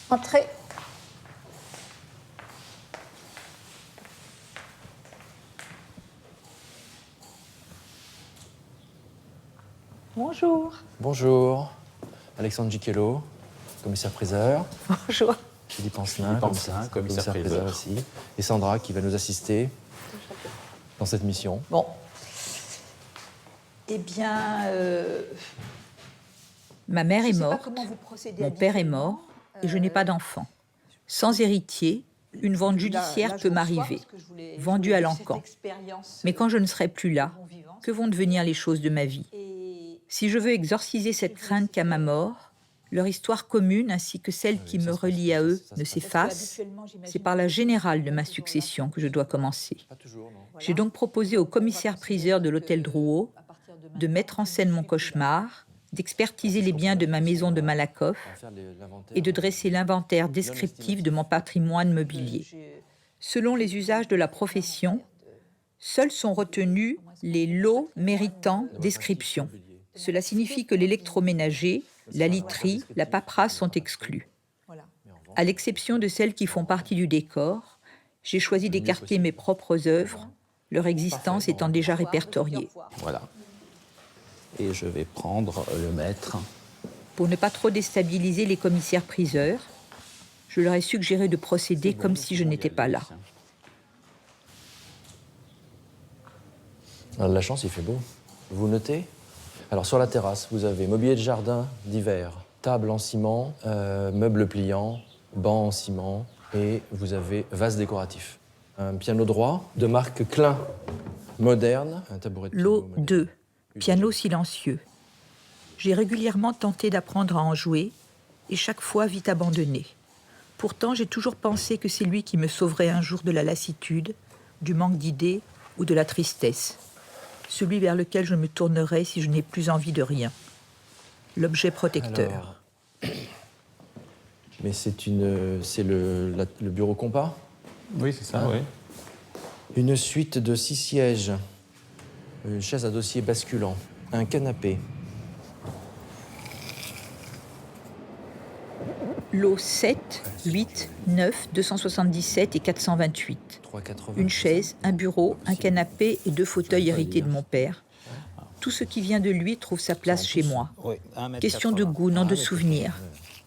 Entrez. Bonjour. Bonjour. Alexandre Gichello, commissaire-priseur. Bonjour. Philippe Ancelin, commissaire-priseur aussi. Et Sandra qui va nous assister dans cette mission. Bon. Eh bien, ma mère est morte, mon père est mort, et je n'ai pas d'enfant. Sans héritier, une vente judiciaire peut m'arriver, vendue à l'encan. Mais quand je ne serai plus là, que vont devenir les choses de ma vie? Si je veux exorciser cette crainte qu'à ma mort, leur histoire commune ainsi que celle qui me relie à eux ne s'efface, c'est par la générale de ma succession que je dois commencer. J'ai donc proposé au commissaire-priseur de l'hôtel Drouot de mettre en scène mon cauchemar, d'expertiser les biens de ma maison de Malakoff et de dresser l'inventaire descriptif de mon patrimoine mobilier. Selon les usages de la profession, seuls sont retenus les lots méritant description. Cela signifie que l'électroménager, la literie, la paperasse sont exclus. À l'exception de celles qui font partie du décor, j'ai choisi d'écarter mes propres œuvres, leur existence étant déjà répertoriée. Voilà. Et je vais prendre le mètre. Pour ne pas trop déstabiliser les commissaires-priseurs, je leur ai suggéré de procéder comme si je n'étais pas là. On a de la chance, il fait beau. Vous notez? Alors sur la terrasse, vous avez mobilier de jardin d'hiver, table en ciment, meubles pliants, bancs en ciment et vous avez vase décoratif. Un piano droit de marque Klein, moderne, un tabouret de piano Lot moderne. 2, piano silencieux. J'ai régulièrement tenté d'apprendre à en jouer et chaque fois vite abandonné. Pourtant, j'ai toujours pensé que c'est lui qui me sauverait un jour de la lassitude, du manque d'idées ou de la tristesse. Celui vers lequel je me tournerai si je n'ai plus envie de rien. L'objet protecteur. Alors, mais c'est le bureau compas. Oui, c'est ça, oui. Une suite de 6 sièges, une chaise à dossier basculant, un canapé. Lot 7, 8, 9, 277 et 428. 3,80. Une chaise, un bureau, un canapé et 2 fauteuils hérités de mon père. Tout ce qui vient de lui trouve sa place chez moi. Oui, 1,80 m. Question de goût, non de souvenir.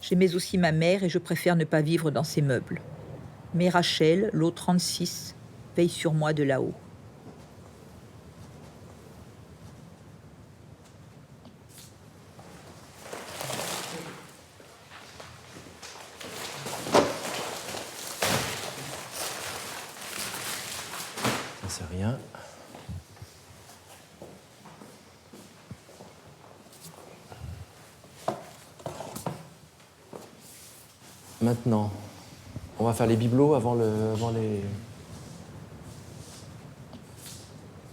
J'aimais aussi ma mère et je préfère ne pas vivre dans ses meubles. Mais Rachel, lot 36, veille sur moi de là-haut. Ça c'est rien. Maintenant, on va faire les bibelots avant les...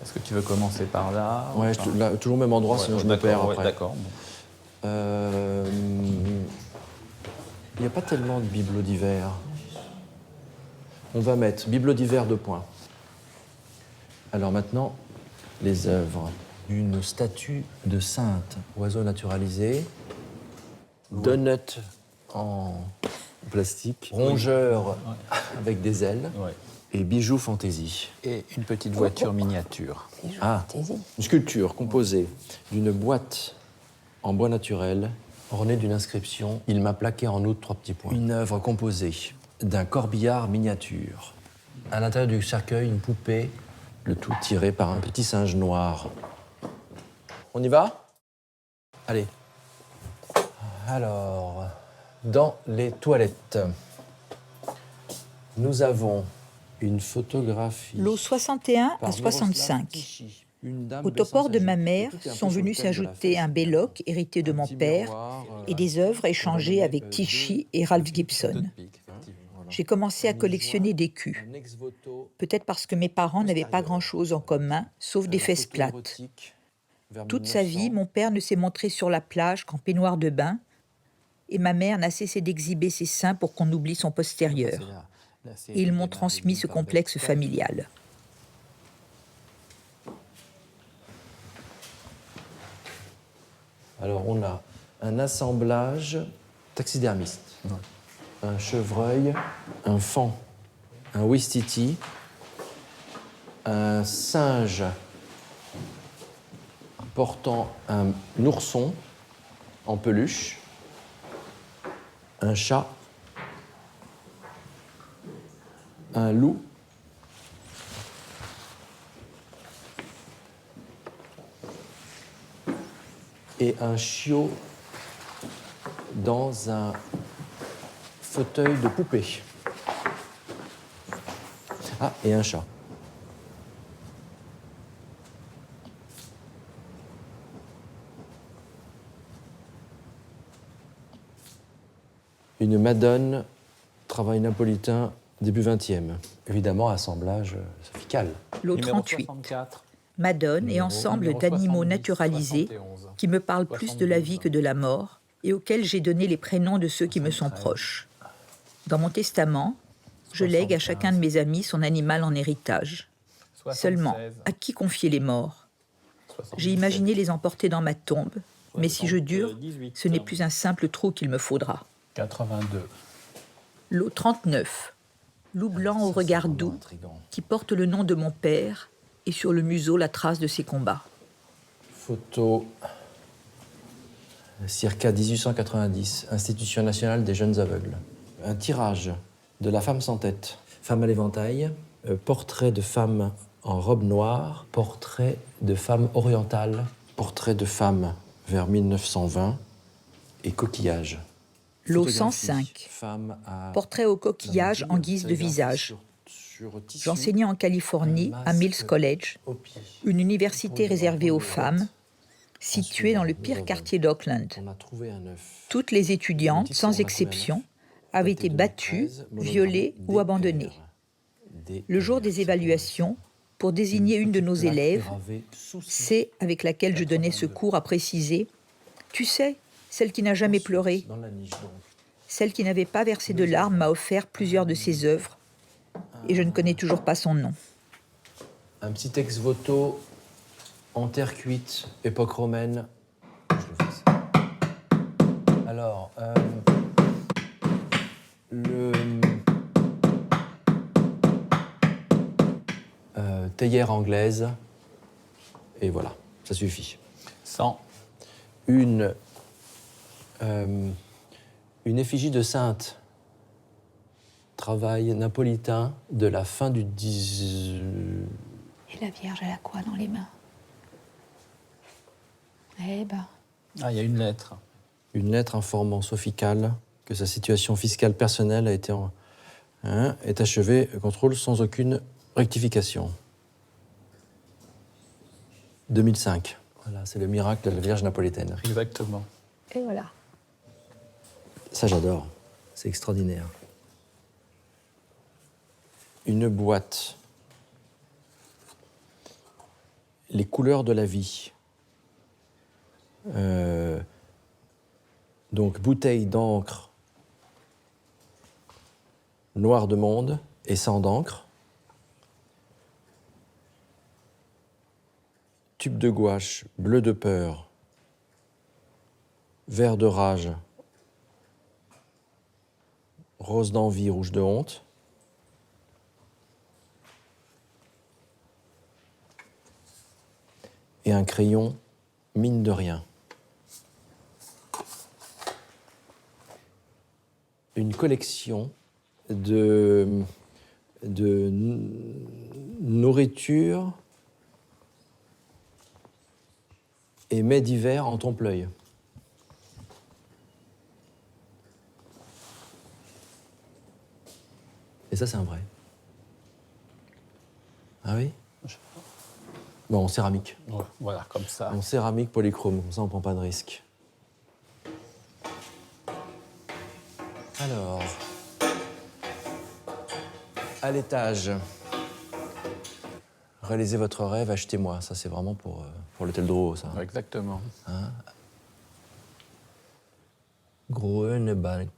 Est-ce que tu veux commencer par là? Ouais, là, toujours au même endroit, sinon je me perds après. D'accord. Bon. Il n'y a pas tellement de bibelots d'hiver. On va mettre bibelots d'hiver 2 points. Alors maintenant, les œuvres. Une statue de sainte, oiseau naturalisé, donut en plastique, rongeur avec des ailes Ouais. et bijoux fantaisie. Et une petite voiture miniature. Ah, une sculpture composée d'une boîte en bois naturel ornée d'une inscription « Il m'a plaqué en août 3 petits points ». Une œuvre composée d'un corbillard miniature. À l'intérieur du cercueil, une poupée, le tout tiré par un petit singe noir. On y va? Allez. Alors, dans les toilettes, nous avons une photographie. Lot 61 par à 65. Miroslav Tichy. Une dame Au topor de blessant ma sa jupe, mère flottée un peu sont sur le venus thème de la s'ajouter fête. un belloc hérité de Un mon petit père miroir, et des œuvres échangées avec Tichy et Ralph Gibson. J'ai commencé à collectionner des culs. Un ex-voto Peut-être parce que mes parents n'avaient pas postérieur. grand-chose en commun, sauf des La fesses photo plates. érotique vers Toute sa 1900. vie, mon père ne s'est montré sur la plage qu'en peignoir de bain, et ma mère n'a cessé d'exhiber ses seins pour qu'on oublie son postérieur. Et ils m'ont transmis ce complexe familial. Alors on a un assemblage taxidermiste. un chevreuil, un faon, un ouistiti, un singe portant un ourson en peluche, un chat, un loup, et un chiot dans un fauteuil de poupée. Ah, et un chat. Une Madone, travail napolitain, début 20e. Évidemment, assemblage sophical. Lot Numéro 38. 64. Madone et ensemble numéro d'animaux 70, naturalisés 71. qui me parlent plus de la vie que de la mort et auxquels j'ai donné les prénoms de ceux qui me sont 73. proches. Dans mon testament, je lègue à chacun de mes amis son animal en héritage. 76, Seulement, à qui confier les morts? J'ai imaginé les emporter dans ma tombe, mais si je dure, 78, ce n'est plus un simple trou qu'il me faudra. 82. Lot 39. Loup blanc au Ça, c'est regard vraiment doux, intriguant. qui porte le nom de mon père et sur le museau la trace de ses combats. Photo circa 1890, Institution nationale des jeunes aveugles. Un tirage de La femme sans tête, Femme à l'éventail, portrait de femme en robe noire, portrait de femme orientale, portrait de femme vers 1920 et coquillage. Lot Photographie, 105. femme à Portrait au coquillage en guise de visage. tissu, J'enseignais en Californie, à Mills College, au pied. une université Pour réservée aux les femmes, bottes. située dans le Ensuite, pire nous quartier d'Oakland. On a trouvé un œuf. Toutes les étudiantes, Une sans petite exception, sœur, avaient daté été battues, 2013, monogramme violées ou DR. abandonnées. Le jour des c'est évaluations, pour désigner une de nos petite plaque élèves, gravée sous c'est, avec laquelle je donnais ce 82. cours, à préciser « Tu sais, celle qui n'a jamais pleuré, dans la niche, donc. celle qui n'avait pas versé de larmes m'a offert plusieurs de ses œuvres, et je ne connais toujours pas son nom. » Un petit ex-voto en terre cuite, époque romaine. Je le fais, ça. Alors, théière anglaise, et voilà, ça suffit. 100. Une effigie de sainte, travail napolitain de la fin du 10... Et la Vierge, elle a quoi dans les mains? Eh ben, Ah, il y a une lettre. Une lettre informant Sophie Calle que sa situation fiscale personnelle a été est achevée, contrôle sans aucune rectification. 2005. Voilà, c'est le miracle de la Vierge napolitaine. Exactement. et voilà. Ça, j'adore. C'est extraordinaire. Une boîte. Les couleurs de la vie. Donc, bouteille d'encre noire de monde et sang d'encre. Tube de gouache bleu de peur, vert de rage, rose d'envie, rouge de honte. Et un crayon mine de rien. Une collection de nourriture et mets d'hiver en trompe-l'œil. Et ça, c'est un vrai. Ah oui? Bon, en céramique. Ouais, voilà, comme ça. En céramique polychrome, comme ça, on prend pas de risque. Alors, à l'étage, réalisez votre rêve, achetez-moi. Ça, c'est vraiment pour l'hôtel Drouot, ça. Ouais, exactement. Groenebank.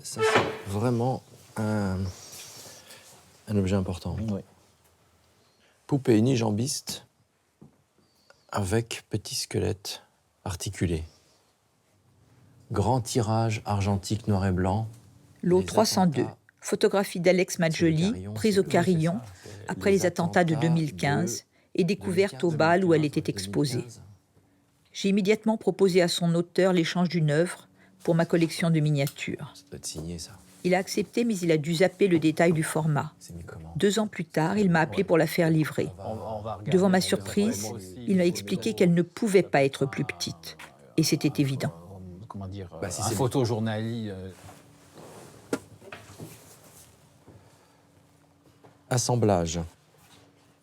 Ça, c'est vraiment un objet important. Oui. Poupée unijambiste avec petit squelette articulé. Grand tirage argentique noir et blanc. Lot Les 302, attentats. photographie d'Alex Maggioli, Carillon, prise c'est- au Carillon, après les attentats de 2015 et découverte au bal où elle était exposée. 2015. J'ai immédiatement proposé à son auteur l'échange d'une œuvre pour ma collection de miniatures. Ça doit être signé, ça. Il a accepté, mais il a dû zapper le détail du format. C'est mis comment? 2 ans plus tard, il m'a appelé pour la faire livrer. On va regarder. Devant ma surprise, il m'a expliqué qu'elle ne pouvait pas être plus petite. Et c'était évident. Comment dire, Bah, si un c'est- photojournaliste. Assemblage.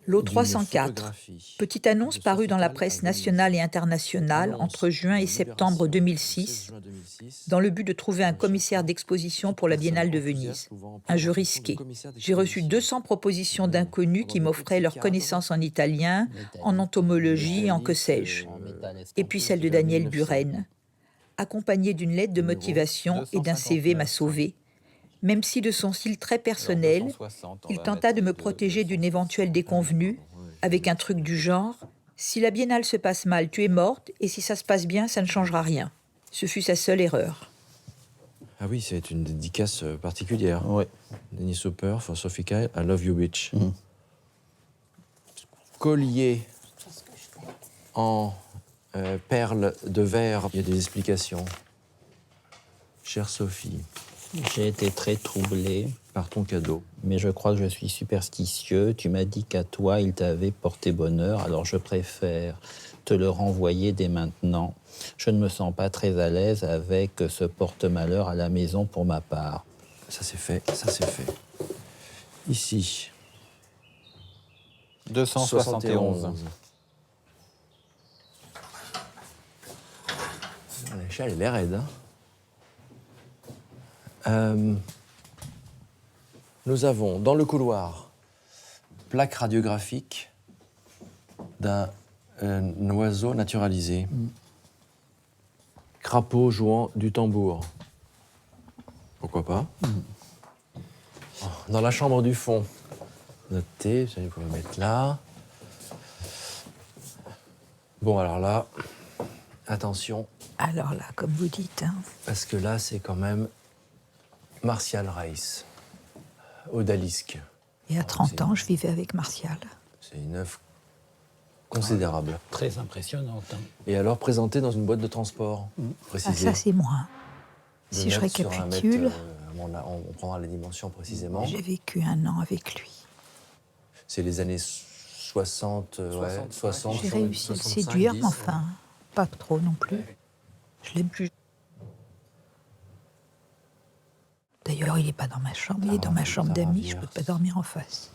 Lot d'une 304. photographie Petite annonce de parue dans la Sophie presse Calle à nationale et Venise. internationale Annonce entre juin et de septembre Libération, 2006, 16 juin 2006. dans le but de trouver un commissaire d'exposition pour la Biennale de Venise. Un jeu risqué. J'ai reçu 200 propositions d'inconnus qui m'offraient leurs connaissances en italien, en entomologie et en que sais-je. Et puis celle de Daniel Buren, accompagnée d'une lettre de motivation et d'un CV m'a sauvé. Même si de son style très personnel, il tenta de me protéger d'une éventuelle déconvenue, avec un truc du genre « Si la biennale se passe mal, tu es morte, et si ça se passe bien, ça ne changera rien ». Ce fut sa seule erreur. Ah oui, c'est une dédicace particulière. Oui. Denis Hopper for Sophie Calle, I love you bitch. Collier en perles de verre. Il y a des explications. Chère Sophie, J'ai été très troublé, par ton cadeau. mais je crois que je suis superstitieux. Tu m'as dit qu'à toi, il t'avait porté bonheur, alors je préfère te le renvoyer dès maintenant. Je ne me sens pas très à l'aise avec ce porte-malheur à la maison pour ma part. Ça c'est fait, ça c'est fait. Ici, 271. L'échelle, elle est raide. Hein. Nous avons dans le couloir plaque radiographique d'un oiseau naturalisé. Crapaud jouant du tambour. Pourquoi pas? Dans la chambre du fond, notez, vous pouvez le mettre là. Bon, alors là, attention, Alors là, comme vous dites, hein, parce que là, c'est quand même Martial Reiss, odalisque. et à 30 ans, je vivais avec Martial. C'est une œuvre considérable. Très impressionnante. Hein. Et alors présentée dans une boîte de transport, Ah, précisée. ça, c'est moins. De Si je mettre sur un récapitule, mètre, on prendra les dimensions précisément. j'ai vécu 1 an avec lui. C'est les années 60, ouais, 60. J'ai réussi à le 65, séduire, 10, mais enfin, pas trop non plus. Je l'aime plus. D'ailleurs, il n'est pas dans ma chambre, il est dans ma chambre ça d'amis, je ravir. ne peux pas dormir en face.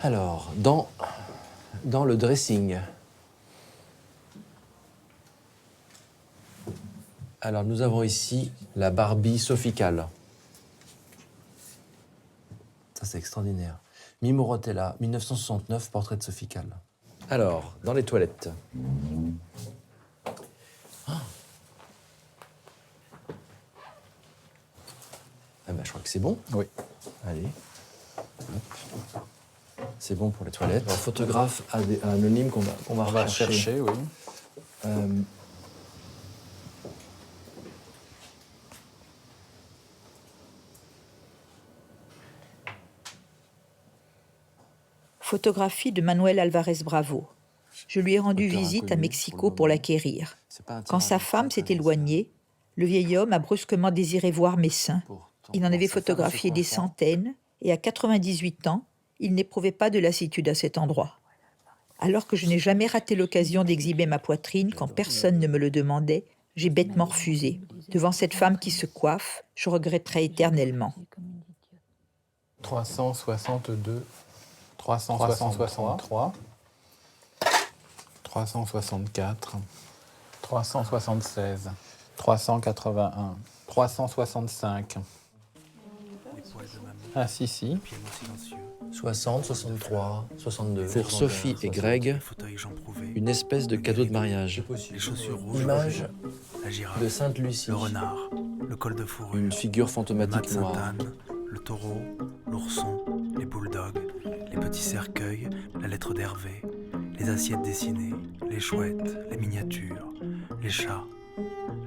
Alors, dans le dressing. Alors, nous avons ici la Barbie Sophie Calle. Ça, c'est extraordinaire. Mimo Rotella, 1969, portrait de Sophie Calle. Alors, dans les toilettes. Ah ben, je crois que c'est bon. Oui. Allez. Hop. C'est bon pour les toilettes. Alors, photographe anonyme qu'on va On va chercher, oui. Photographie de Manuel Alvarez Bravo. Je lui ai rendu Auteur visite à inconnu Mexico pour le pour moment. l'acquérir. C'est pas un Quand tirage sa de femme presse, s'est hein, éloignée, le vieil homme a brusquement désiré voir mes seins. Il en avait Pour sa femme et photographié son des enfant. centaines, et à 98 ans, il n'éprouvait pas de lassitude à cet endroit. Alors que je n'ai jamais raté l'occasion d'exhiber ma poitrine quand personne ne me le demandait, j'ai bêtement refusé. Devant cette femme qui se coiffe, je regretterai éternellement. 362, 363, 364, 376, 381, 365. Ah si. 60, 63, 62. Pour Sophie et Greg, une espèce de cadeau de mariage. Les chaussures rouges, Image la girafe, de Sainte-Lucie. le renard, le col de fourrure, Une figure le fantomatique mat de noire. Sainte-Anne, le taureau, l'ourson, les bulldogs, les petits cercueils, la lettre d'Hervé, les assiettes dessinées, les chouettes, les miniatures, les chats,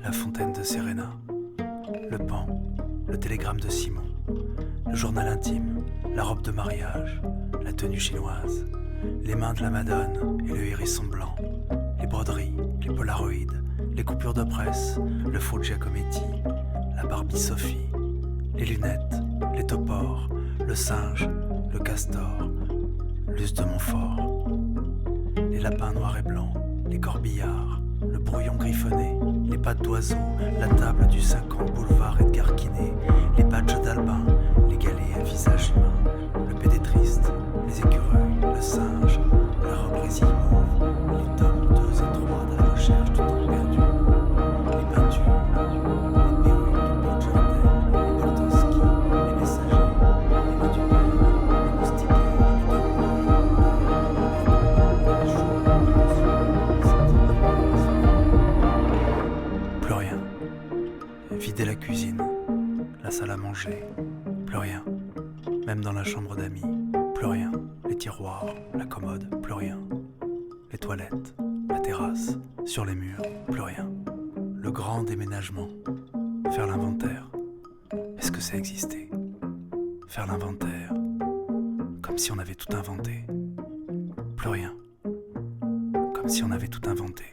la fontaine de Serena, le pan, le télégramme de Simon, le journal intime, la robe de mariage, la tenue chinoise, les mains de la Madone et le hérisson blanc, les broderies, les polaroïds, les coupures de presse, le faux Giacometti, la Barbie Sophie, les lunettes, les topors, le singe, le castor, l'us de Montfort, les lapins noirs et blancs, les corbillards, le brouillon griffonné, les pattes d'oiseaux, la table du 50 boulevard Edgar Quinet, les badges d'Albin, les galets à visage humain, le pédétriste, les écureuils, le singe, la robe résille mauve, les tomes 2 et 3 de la recherche du temps perdu, les peintures, les perruques, les Jordan, les Boltanski, les messagers, les mots du père, les moustiquaires, plus rien. Vider la cuisine, la salle à manger, plus rien. Même dans la chambre d'amis, plus rien. Les tiroirs, la commode, plus rien. Les toilettes, la terrasse, sur les murs, plus rien. Le grand déménagement, faire l'inventaire. Est-ce que ça existait? Faire l'inventaire, comme si on avait tout inventé. Plus rien. Comme si on avait tout inventé.